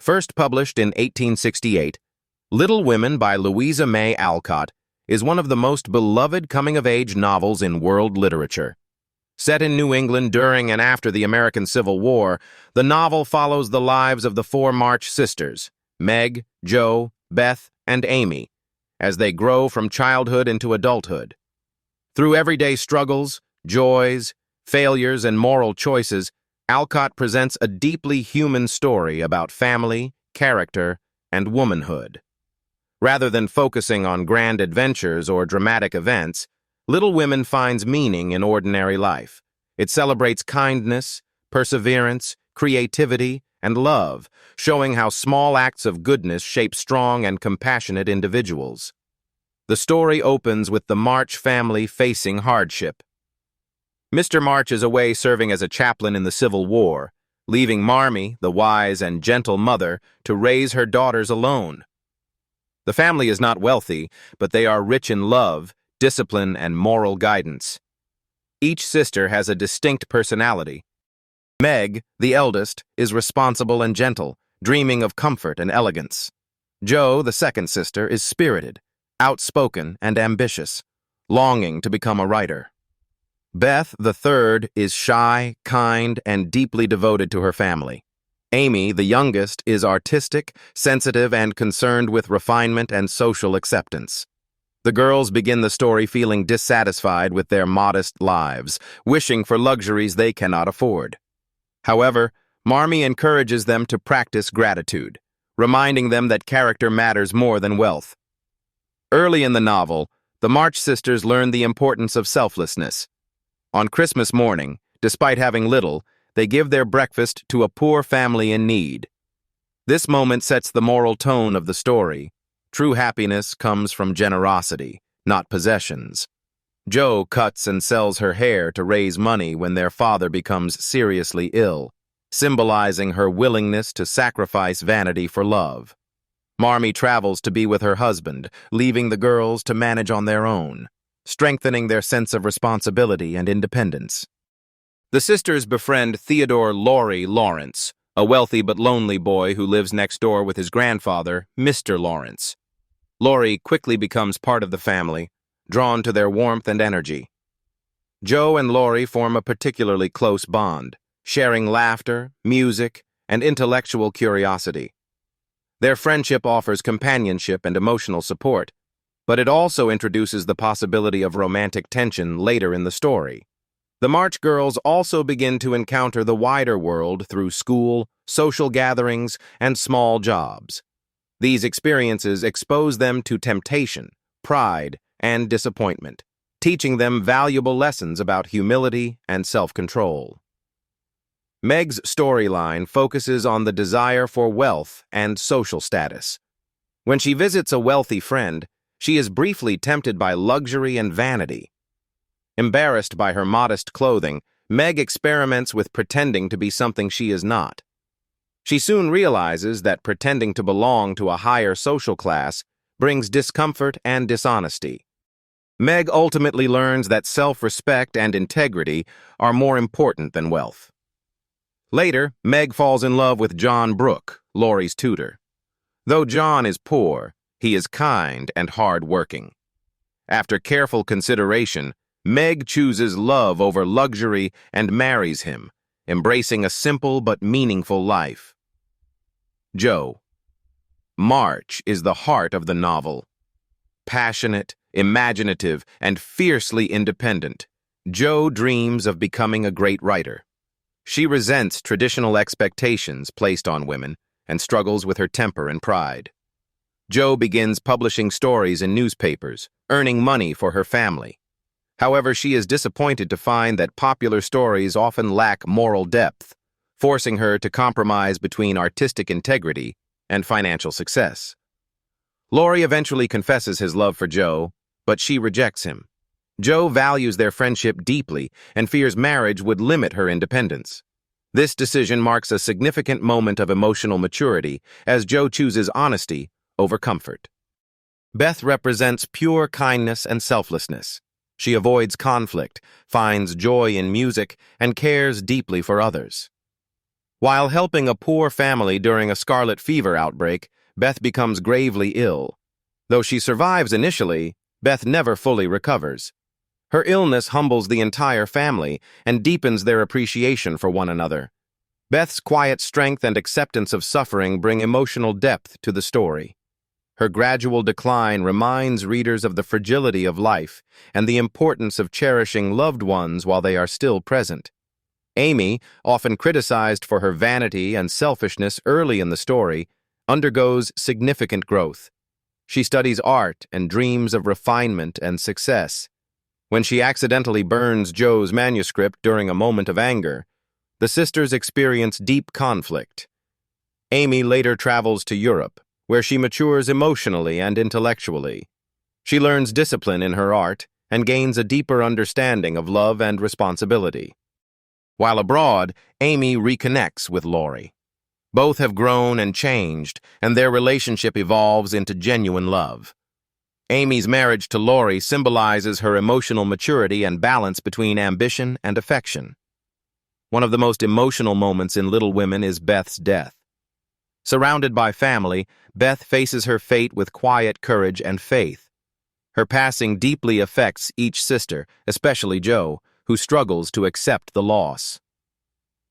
First published in 1868, Little Women by Louisa May Alcott is one of the most beloved coming-of-age novels in world literature. Set in New England during and after the American Civil War, the novel follows the lives of the four March sisters, Meg, Jo, Beth, and Amy, as they grow from childhood into adulthood. Through everyday struggles, joys, failures, and moral choices, Alcott presents a deeply human story about family, character, and womanhood. Rather than focusing on grand adventures or dramatic events, Little Women finds meaning in ordinary life. It celebrates kindness, perseverance, creativity, and love, showing how small acts of goodness shape strong and compassionate individuals. The story opens with the March family facing hardship. Mr. March is away serving as a chaplain in the Civil War, leaving Marmee, the wise and gentle mother, to raise her daughters alone. The family is not wealthy, but they are rich in love, discipline, and moral guidance. Each sister has a distinct personality. Meg, the eldest, is responsible and gentle, dreaming of comfort and elegance. Jo, the second sister, is spirited, outspoken, and ambitious, longing to become a writer. Beth, the third, is shy, kind, and deeply devoted to her family. Amy, the youngest, is artistic, sensitive, and concerned with refinement and social acceptance. The girls begin the story feeling dissatisfied with their modest lives, wishing for luxuries they cannot afford. However, Marmee encourages them to practice gratitude, reminding them that character matters more than wealth. Early in the novel, the March sisters learn the importance of selflessness. On Christmas morning, despite having little, they give their breakfast to a poor family in need. This moment sets the moral tone of the story. True happiness comes from generosity, not possessions. Jo cuts and sells her hair to raise money when their father becomes seriously ill, symbolizing her willingness to sacrifice vanity for love. Marmee travels to be with her husband, leaving the girls to manage on their own, strengthening their sense of responsibility and independence. The sisters befriend Theodore Laurie Lawrence, a wealthy but lonely boy who lives next door with his grandfather, Mr. Lawrence. Laurie quickly becomes part of the family, drawn to their warmth and energy. Jo and Laurie form a particularly close bond, sharing laughter, music, and intellectual curiosity. Their friendship offers companionship and emotional support, but it also introduces the possibility of romantic tension later in the story. The March girls also begin to encounter the wider world through school, social gatherings, and small jobs. These experiences expose them to temptation, pride, and disappointment, teaching them valuable lessons about humility and self-control. Meg's storyline focuses on the desire for wealth and social status. When she visits a wealthy friend, she is briefly tempted by luxury and vanity. Embarrassed by her modest clothing, Meg experiments with pretending to be something she is not. She soon realizes that pretending to belong to a higher social class brings discomfort and dishonesty. Meg ultimately learns that self-respect and integrity are more important than wealth. Later, Meg falls in love with John Brooke, Laurie's tutor. Though John is poor, he is kind and hard-working. After careful consideration, Meg chooses love over luxury and marries him, embracing a simple but meaningful life. Jo. March is the heart of the novel. Passionate, imaginative, and fiercely independent, Jo dreams of becoming a great writer. She resents traditional expectations placed on women and struggles with her temper and pride. Jo begins publishing stories in newspapers, earning money for her family. However, she is disappointed to find that popular stories often lack moral depth, forcing her to compromise between artistic integrity and financial success. Laurie eventually confesses his love for Jo, but she rejects him. Jo values their friendship deeply and fears marriage would limit her independence. This decision marks a significant moment of emotional maturity as Jo chooses honesty over comfort. Beth represents pure kindness and selflessness. She avoids conflict, finds joy in music, and cares deeply for others. While helping a poor family during a scarlet fever outbreak, Beth becomes gravely ill. Though she survives initially, Beth never fully recovers. Her illness humbles the entire family and deepens their appreciation for one another. Beth's quiet strength and acceptance of suffering bring emotional depth to the story. Her gradual decline reminds readers of the fragility of life and the importance of cherishing loved ones while they are still present. Amy, often criticized for her vanity and selfishness early in the story, undergoes significant growth. She studies art and dreams of refinement and success. When she accidentally burns Joe's manuscript during a moment of anger, the sisters experience deep conflict. Amy later travels to Europe, where she matures emotionally and intellectually. She learns discipline in her art and gains a deeper understanding of love and responsibility. While abroad, Amy reconnects with Laurie. Both have grown and changed, and their relationship evolves into genuine love. Amy's marriage to Laurie symbolizes her emotional maturity and balance between ambition and affection. One of the most emotional moments in Little Women is Beth's death. Surrounded by family, Beth faces her fate with quiet courage and faith. Her passing deeply affects each sister, especially Joe, who struggles to accept the loss.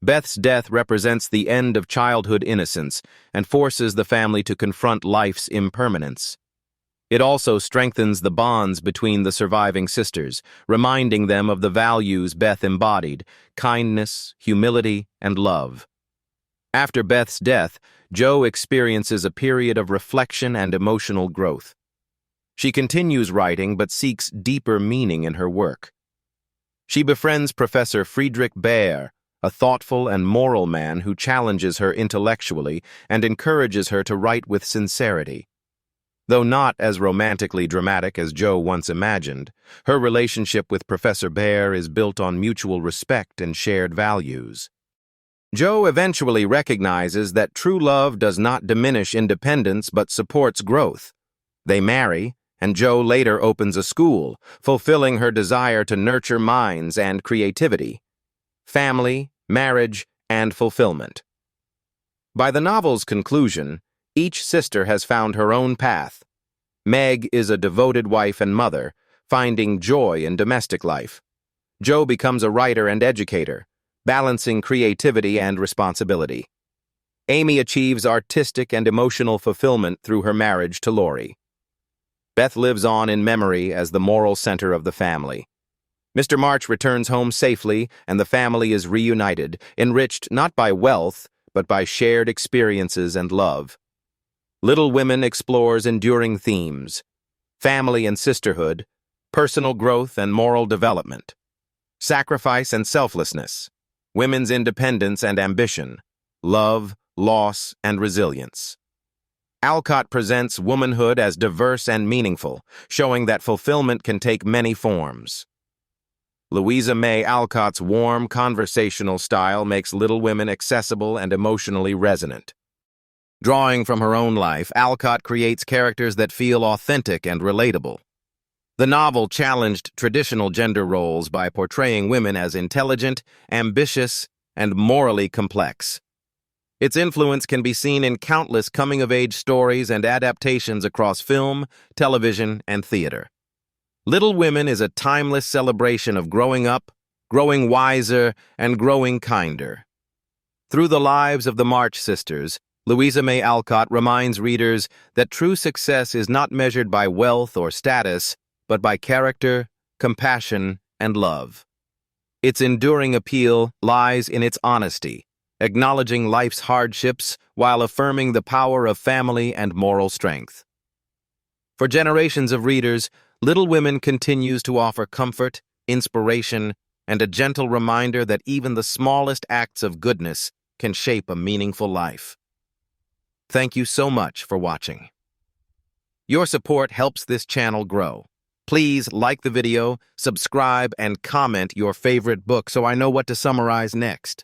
Beth's death represents the end of childhood innocence and forces the family to confront life's impermanence. It also strengthens the bonds between the surviving sisters, reminding them of the values Beth embodied: kindness, humility, and love. After Beth's death, Joe experiences a period of reflection and emotional growth. She continues writing but seeks deeper meaning in her work. She befriends Professor Friedrich Baer, a thoughtful and moral man who challenges her intellectually and encourages her to write with sincerity. Though not as romantically dramatic as Joe once imagined, her relationship with Professor Baer is built on mutual respect and shared values. Joe eventually recognizes that true love does not diminish independence but supports growth. They marry, and Joe later opens a school, fulfilling her desire to nurture minds and creativity. Family, marriage, and fulfillment. By the novel's conclusion, each sister has found her own path. Meg is a devoted wife and mother, finding joy in domestic life. Joe becomes a writer and educator, balancing creativity and responsibility. Amy achieves artistic and emotional fulfillment through her marriage to Laurie. Beth lives on in memory as the moral center of the family. Mr. March returns home safely, and the family is reunited, enriched not by wealth, but by shared experiences and love. Little Women explores enduring themes: family and sisterhood, personal growth and moral development, sacrifice and selflessness, women's independence and ambition, love, loss, and resilience. Alcott presents womanhood as diverse and meaningful, showing that fulfillment can take many forms. Louisa May Alcott's warm, conversational style makes Little Women accessible and emotionally resonant. Drawing from her own life, Alcott creates characters that feel authentic and relatable. The novel challenged traditional gender roles by portraying women as intelligent, ambitious, and morally complex. Its influence can be seen in countless coming-of-age stories and adaptations across film, television, and theater. Little Women is a timeless celebration of growing up, growing wiser, and growing kinder. Through the lives of the March sisters, Louisa May Alcott reminds readers that true success is not measured by wealth or status, but by character, compassion, and love. Its enduring appeal lies in its honesty, acknowledging life's hardships while affirming the power of family and moral strength. For generations of readers, Little Women continues to offer comfort, inspiration, and a gentle reminder that even the smallest acts of goodness can shape a meaningful life. Thank you so much for watching. Your support helps this channel grow. Please like the video, subscribe, and comment your favorite book so I know what to summarize next.